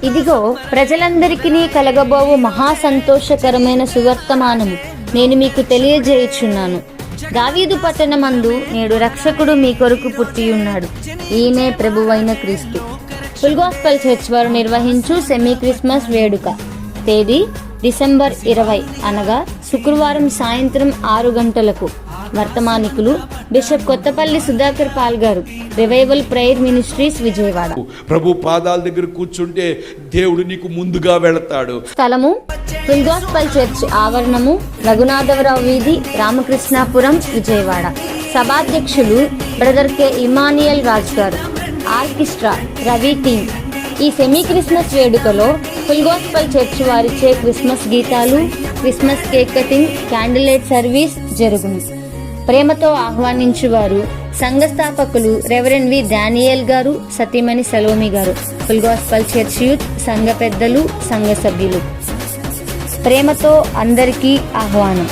ఇదిగో ప్రజలందరికీ కలగబోవు మహా సంతోషకరమైన సువర్తమానము నేను మీకు తెలియజేయుచున్నాను. దావీదు పట్టణమందు నేడు రక్షకుడు మీ కొరకు పుట్టియున్నాడు. ఈయనే ప్రభువైన క్రీస్తు. ఫుల్ గాస్పెల్ చర్చ్ వారు నిర్వహించు సెమీ క్రిస్మస్ వేడుక. తేదీ డిసెంబర్ 20 అనగా శుక్రవారం సాయంత్రం 6 గంటలకు. వర్తమానికులు బిషప్ కొత్తపల్లి సుధాకర్ పాల్ గారు, రివైవల్ ప్రేయర్ మినిస్ట్రీస్, విజయవాడ. ప్రభు పాదాల దగ్గర కూర్చుంటే దేవుడు నీకు ముందుగా వెళతాడు. స్థలము ఫుల్ గాస్పెల్ చర్చ్ ఆవరణము, రఘునాథవరావు వీధి, రామకృష్ణాపురం, విజయవాడ. సభాధ్యక్షులు బ్రదర్ కె ఇమానియల్ రాజ్ గారు. Orchestra Ravi team. ఈ సెమీ క్రిస్మస్ వేడుకలో ఫుల్ గాస్పెల్ చర్చ్ వారిచే క్రిస్మస్ గీతాలు, Christmas cake cutting, candle light service జరుగును. ప్రేమతో ఆహ్వానించువారు సంఘ స్థాపకులు రెవరెండ్ వి డానియల్ గారు, సతీమణి సలోమి గారు. ఫుల్ గాస్పెల్ చర్చ్ యూత్ సంఘ పెద్దలు, సంఘ సభ్యులు. ప్రేమతో అందరికీ ఆహ్వానం.